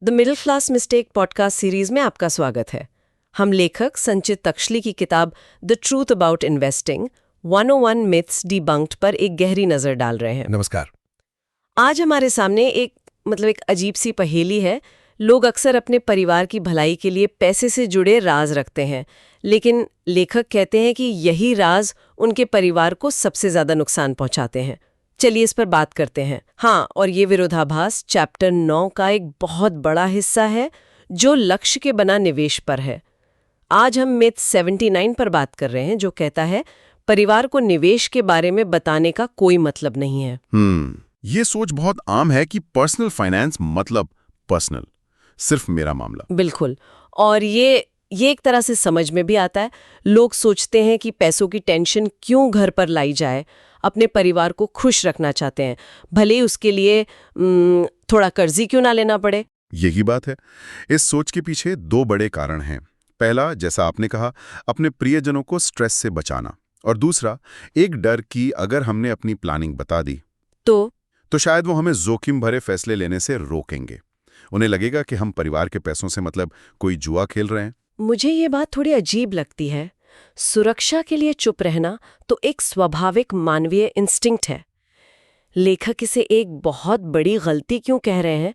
The middle class mistake podcast series में आपका स्वागत है। हम लेखक संचित तक्षली की किताब the truth about investing 101 myths debunked पर एक गहरी नजर डाल रहे हैं। नमस्कार। आज हमारे सामने एक अजीब सी पहेली है। लोग अक्सर अपने परिवार की भलाई के लिए पैसे से जुड़े राज रखते हैं, लेकिन लेखक कहते हैं कि यही राज उनके परिवार को सबसे ज्यादा नुकसान पहुंचाते हैं। चलिए इस पर बात करते हैं। हाँ, और ये विरोधाभास चैप्टर 9 का एक बहुत बड़ा हिस्सा है जो लक्ष्य के बना निवेश पर है। आज हम मिथ 79 पर बात कर रहे हैं, जो कहता है परिवार को निवेश के बारे में बताने का कोई मतलब नहीं है। ये सोच बहुत आम है कि पर्सनल फाइनेंस मतलब पर्सनल, सिर्फ मेरा मामला। बिल्कुल। और ये एक तरह से समझ में भी आता है। लोग सोचते हैं कि पैसों की टेंशन क्यों घर पर लाई जाए, अपने परिवार को खुश रखना चाहते हैं, भले उसके लिए थोड़ा कर्ज ही क्यों ना लेना पड़े। यही बात है। इस सोच के पीछे दो बड़े कारण हैं। पहला, जैसा आपने कहा, अपने प्रियजनों को स्ट्रेस से बचाना, और दूसरा एक डर कि अगर हमने अपनी प्लानिंग बता दी तो शायद वो हमें जोखिम भरे फैसले लेने से रोकेंगे। उन्हें लगेगा कि हम परिवार के पैसों से मतलब कोई जुआ खेल रहे हैं। मुझे ये बात थोड़ी अजीब लगती है। सुरक्षा के लिए चुप रहना तो एक स्वाभाविक मानवीय इंस्टिंक्ट है। लेखक इसे एक बहुत बड़ी गलती क्यों कह रहे हैं?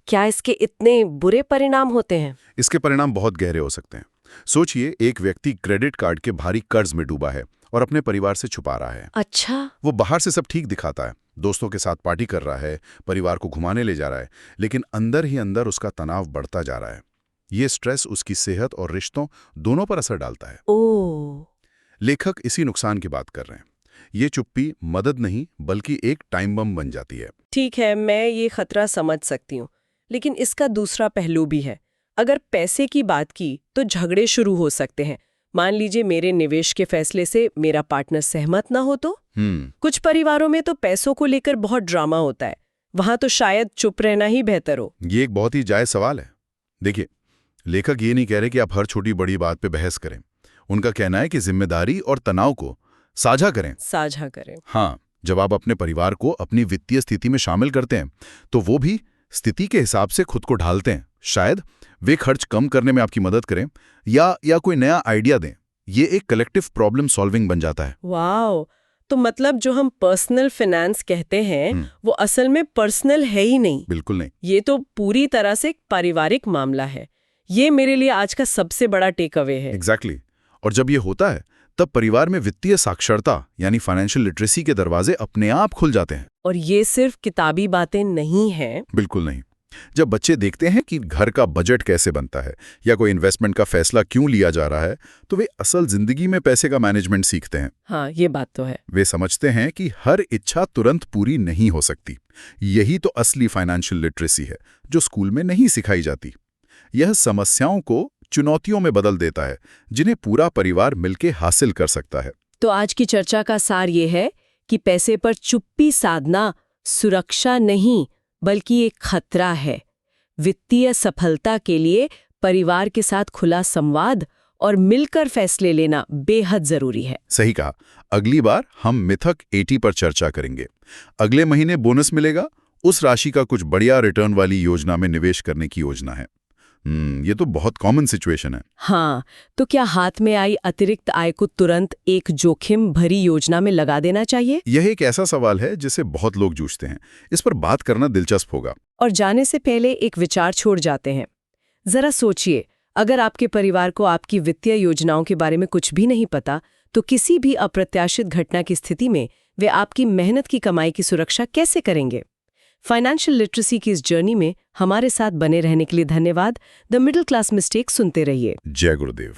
क्या इसके इतने बुरे परिणाम होते हैं? इसके परिणाम बहुत गहरे हो सकते हैं। सोचिए, एक व्यक्ति क्रेडिट कार्ड के भारी कर्ज में डूबा है और अपने परिवार से छुपा रहा है। अच्छा। वो बाहर से सब ठीक दिखाता है, दोस्तों के साथ पार्टी कर रहा है, परिवार को घुमाने ले जा रहा है, लेकिन अंदर ही अंदर उसका तनाव बढ़ता जा रहा है। ये स्ट्रेस उसकी सेहत और रिश्तों दोनों पर असर डालता है। ओह। लेखक इसी नुकसान की बात कर रहे हैं। ये चुप्पी मदद नहीं बल्कि एक टाइम बम बन जाती है। ठीक है, मैं ये खतरा समझ सकती हूँ, लेकिन इसका दूसरा पहलू भी है। अगर पैसे की बात की तो झगड़े शुरू हो सकते हैं। मान लीजिए मेरे निवेश के फैसले से मेरा पार्टनर सहमत ना हो तो? कुछ परिवारों में तो पैसों को लेकर बहुत ड्रामा होता है। वहां तो शायद चुप रहना ही बेहतर हो। ये एक बहुत ही जायज सवाल है। देखिए, लेखक ये नहीं कह रहे कि आप हर छोटी बड़ी बात पे बहस करें। उनका कहना है कि जिम्मेदारी और तनाव को साझा करें। हाँ, जब आप अपने परिवार को अपनी वित्तीय स्थिति में शामिल करते हैं तो वो भी स्थिति के हिसाब से खुद को ढालते हैं। शायद वे खर्च कम करने में आपकी मदद करें या कोई नया आइडिया दें। ये एक कलेक्टिव प्रॉब्लम सॉल्विंग बन जाता है। वाह! तो मतलब जो हम पर्सनल फाइनेंस कहते हैं वो असल में पर्सनल है ही नहीं। बिल्कुल नहीं। ये तो पूरी तरह से एक पारिवारिक मामला है। ये मेरे लिए आज का सबसे बड़ा टेक अवे है। एग्जैक्टली। और जब ये होता है तब परिवार में वित्तीय साक्षरता यानी फाइनेंशियल लिटरेसी के दरवाजे अपने आप खुल जाते हैं। और ये सिर्फ किताबी बातें नहीं हैं। बिल्कुल नहीं। जब बच्चे देखते हैं कि घर का बजट कैसे बनता है या कोई इन्वेस्टमेंट का फैसला क्यों लिया जा रहा है, तो वे असल जिंदगी में पैसे का मैनेजमेंट सीखते हैं। हाँ, ये बात तो है। वे समझते हैं कि हर इच्छा तुरंत पूरी नहीं हो सकती। यही तो असली फाइनेंशियल लिटरेसी है जो स्कूल में नहीं सिखाई जाती। यह समस्याओं को चुनौतियों में बदल देता है जिन्हें पूरा परिवार मिलकर हासिल कर सकता है। तो आज की चर्चा का सार ये है कि पैसे पर चुप्पी साधना सुरक्षा नहीं बल्कि एक खतरा है। वित्तीय सफलता के लिए परिवार के साथ खुला संवाद और मिलकर फैसले लेना बेहद जरूरी है। सही कहा। अगली बार हम मिथक 80 पर चर्चा करेंगे। अगले महीने बोनस मिलेगा, उस राशि का कुछ बढ़िया रिटर्न वाली योजना में निवेश करने की योजना है। ये तो बहुत कॉमन सिचुएशन है। हाँ, तो क्या हाथ में आई अतिरिक्त आय को तुरंत एक जोखिम भरी योजना में लगा देना चाहिए? यह एक ऐसा सवाल है जिसे बहुत लोग जूझते हैं। इस पर बात करना दिलचस्प होगा। और जाने से पहले एक विचार छोड़ जाते हैं। जरा सोचिए, अगर आपके परिवार को आपकी वित्तीय योजनाओं के बारे में कुछ भी नहीं पता, तो किसी भी अप्रत्याशित घटना की स्थिति में वे आपकी मेहनत की कमाई की सुरक्षा कैसे करेंगे? फाइनेंशियल लिटरेसी की इस जर्नी में हमारे साथ बने रहने के लिए धन्यवाद। द मिडिल क्लास मिस्टेक सुनते रहिए। जय गुरुदेव।